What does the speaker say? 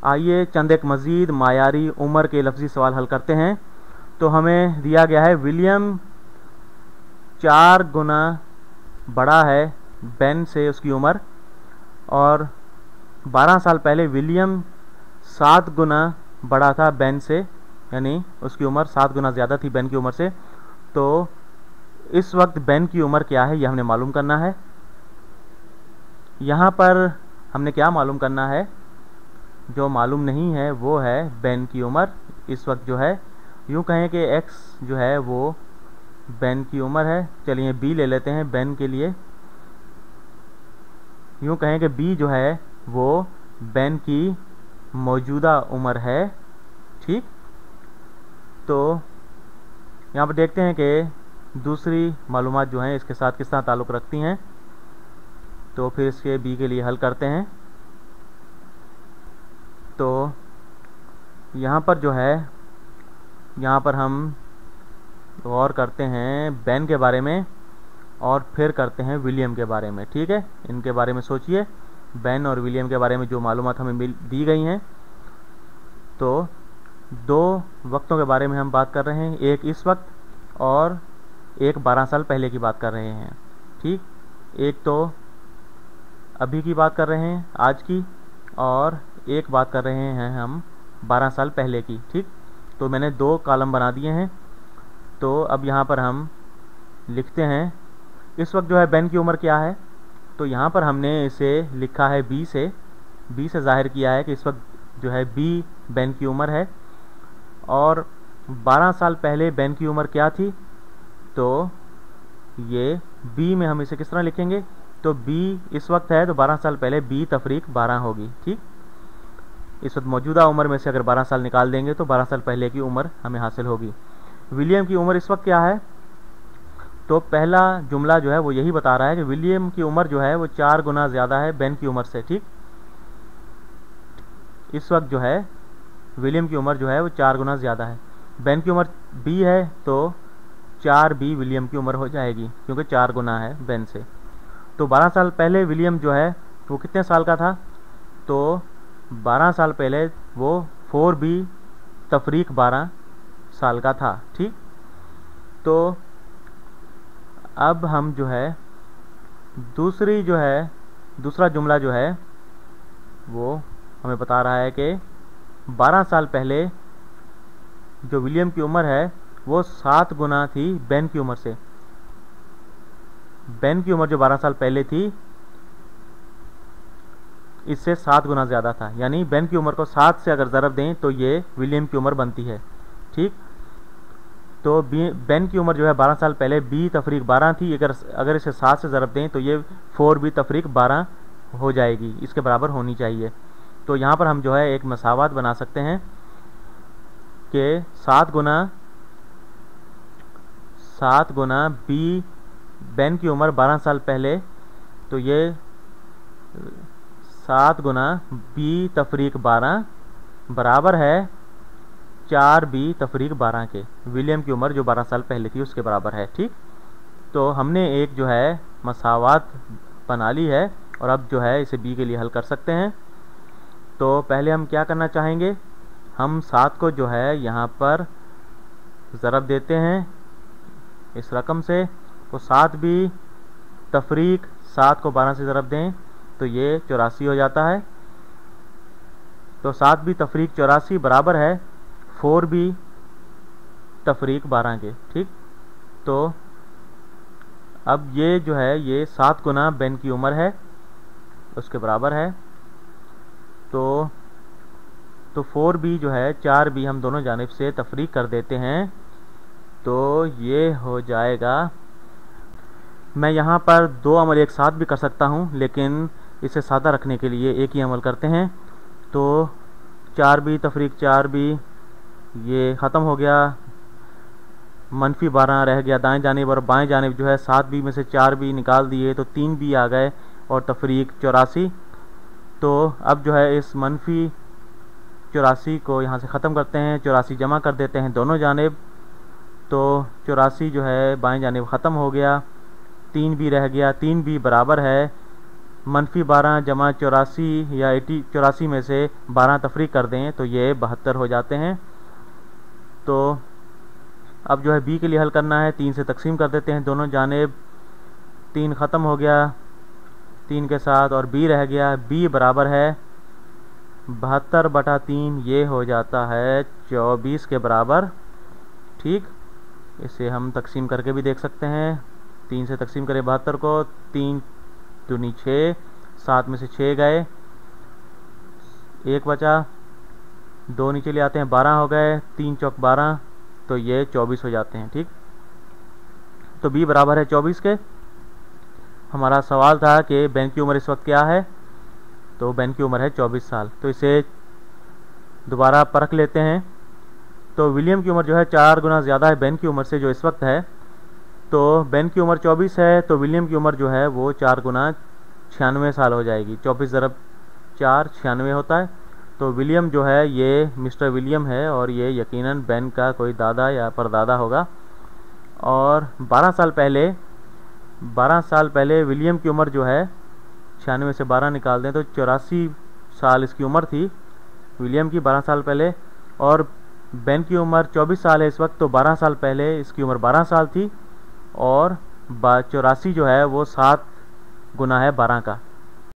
आइए चंद एक मज़ीद मायारी उम्र के लफ्ज़ी सवाल हल करते हैं। तो हमें दिया गया है विलियम 4 गुना बड़ा है बेन से उसकी उम्र, और 12 साल पहले विलियम 7 गुना बड़ा था बेन से, यानी उसकी उम्र 7 गुना ज़्यादा थी बेन की उम्र से। तो इस वक्त बेन की उम्र क्या है, यह हमने मालूम करना है। यहाँ पर हमने क्या मालूम करना है, जो मालूम नहीं है वो है बेन की उम्र इस वक्त जो है। यूँ कहें कि x जो है वो बेन की उम्र है। चलिए b ले लेते हैं बेन के लिए। यूँ कहें कि b जो है वो बेन की मौजूदा उम्र है। ठीक, तो यहाँ पर देखते हैं कि दूसरी मालूमात जो हैं इसके साथ किस तरह ताल्लुक़ रखती हैं। तो फिर इसके b के लिए हल करते हैं। तो यहाँ पर जो है, यहाँ पर हम गौर करते हैं बेन के बारे में और फिर करते हैं विलियम के बारे में। ठीक है, इनके बारे में सोचिए, बेन और विलियम के बारे में जो मालूमात हमें दी गई हैं। तो 2 वक्तों के बारे में हम बात कर रहे हैं, एक इस वक्त और एक 12 साल पहले की बात कर रहे हैं। ठीक, एक तो अभी की बात कर रहे हैं आज की, और एक बात कर रहे हैं हम 12 साल पहले की। ठीक, तो मैंने 2 कॉलम बना दिए हैं। तो अब यहाँ पर हम लिखते हैं इस वक्त जो है बेन की उम्र क्या है। तो यहाँ पर हमने इसे लिखा है b से ज़ाहिर किया है कि इस वक्त जो है b बेन की उम्र है। और 12 साल पहले बेन की उम्र क्या थी, तो ये b में हम इसे किस तरह लिखेंगे, तो b इस वक्त है तो 12 साल पहले b तफरीक 12 होगी। ठीक, इस वक्त मौजूदा उम्र में से अगर 12 साल निकाल देंगे तो 12 साल पहले की उम्र हमें हासिल होगी। विलियम की उम्र इस वक्त क्या है, तो पहला जुमला जो है वो यही बता रहा है कि विलियम की उम्र जो है वो 4 गुना ज़्यादा है बेन की उम्र से। ठीक, इस वक्त जो है विलियम की उम्र जो है वो 4 गुना ज़्यादा है। बेन की उम्र b है तो 4b विलियम की उम्र हो जाएगी, क्योंकि 4 गुना है बेन से। तो 12 साल पहले विलियम जो है वो कितने साल का था, तो 12 साल पहले वो 4b तफरीक 12 साल का था। ठीक, तो अब हम जो है दूसरा जुमला जो है वो हमें बता रहा है कि 12 साल पहले जो विलियम की उम्र है वो 7 गुना थी बेन की उम्र से। बेन की उम्र जो 12 साल पहले थी इससे 7 गुना ज़्यादा था, यानी बेन की उम्र को 7 से अगर ज़रब दें तो ये विलियम की उम्र बनती है। ठीक, तो बेन की उम्र जो है 12 साल पहले b तफरीक 12 थी, अगर इसे 7 से ज़रब दें तो ये 4b तफरीक 12 हो जाएगी, इसके बराबर होनी चाहिए। तो यहाँ पर हम जो है एक मसावत बना सकते हैं कि 7 गुना b बेन की उम्र 12 साल पहले, तो ये 7 गुना b तफरीक 12 बराबर है 4b तफरीक 12 के। विलियम की उम्र जो 12 साल पहले थी उसके बराबर है। ठीक, तो हमने एक जो है मसावत बना ली है और अब जो है इसे b के लिए हल कर सकते हैं। तो पहले हम क्या करना चाहेंगे, हम 7 को जो है यहाँ पर ज़रब देते हैं इस रकम से। तो 7b तफरीक 7 को 12 से ज़रब दें तो ये 84 हो जाता है। तो 7b तफरीक 84 बराबर है 4b तफरीक 12 के। ठीक, तो अब ये जो है ये 7 गुना बेन की उम्र है उसके बराबर है। तो 4b जो है 4b हम दोनों जानिब से तफरीक कर देते हैं तो ये हो जाएगा। मैं यहाँ पर 2 अमल एक साथ भी कर सकता हूँ, लेकिन इसे सादा रखने के लिए एक ही अमल करते हैं। तो 4b तफरीक 4b ये ख़त्म हो गया, -12 रह गया दाएं जानिब, और बाएं जानिब जो है 7b में से 4b निकाल दिए तो 3b आ गए और तफरीक 84। तो अब जो है इस -84 को यहाँ से ख़त्म करते हैं, 84 जमा कर देते हैं दोनों जानिब। तो 84 जो है बाएं जानिब ख़त्म हो गया, 3b रह गया, 3b बराबर है -12 जमा 84 या 84 में से 12 तफरीक कर दें तो ये 72 हो जाते हैं। तो अब जो है बी के लिए हल करना है, 3 से तकसीम कर देते हैं दोनों जानेब। 3 ख़त्म हो गया 3 के साथ और बी रह गया। बी बराबर है 72/3, ये हो जाता है 24 के बराबर। ठीक, इसे हम तकसीम करके भी देख सकते हैं। 3 से तकसीम करें 72 को, 3 दूनी 6, 7 में से 6 गए, 1 बचा, 2 नीचे ले आते हैं 12 हो गए, 3 चौक 12, तो ये 24 हो जाते हैं। ठीक, तो बी बराबर है 24 के। हमारा सवाल था कि बेन की उम्र इस वक्त क्या है, तो बेन की उम्र है 24 साल। तो इसे दोबारा परख लेते हैं। तो विलियम की उम्र जो है 4 गुना ज़्यादा है बेन की उम्र से जो इस वक्त है। तो बेन की उम्र 24 है, तो विलियम की उम्र जो है वो 4 गुना 96 साल हो जाएगी। 24 × 4 96 होता है। तो विलियम जो है ये मिस्टर विलियम है और ये यकीनन बेन का कोई दादा या परदादा होगा। और 12 साल पहले विलियम की उम्र जो है 96 से 12 निकाल दें तो 84 साल इसकी उम्र थी विलियम की 12 साल पहले। और बेन की उम्र 24 साल है इस वक्त, तो 12 साल पहले इसकी उम्र 12 साल थी। और 84 जो है वो 7 गुना है 12 का।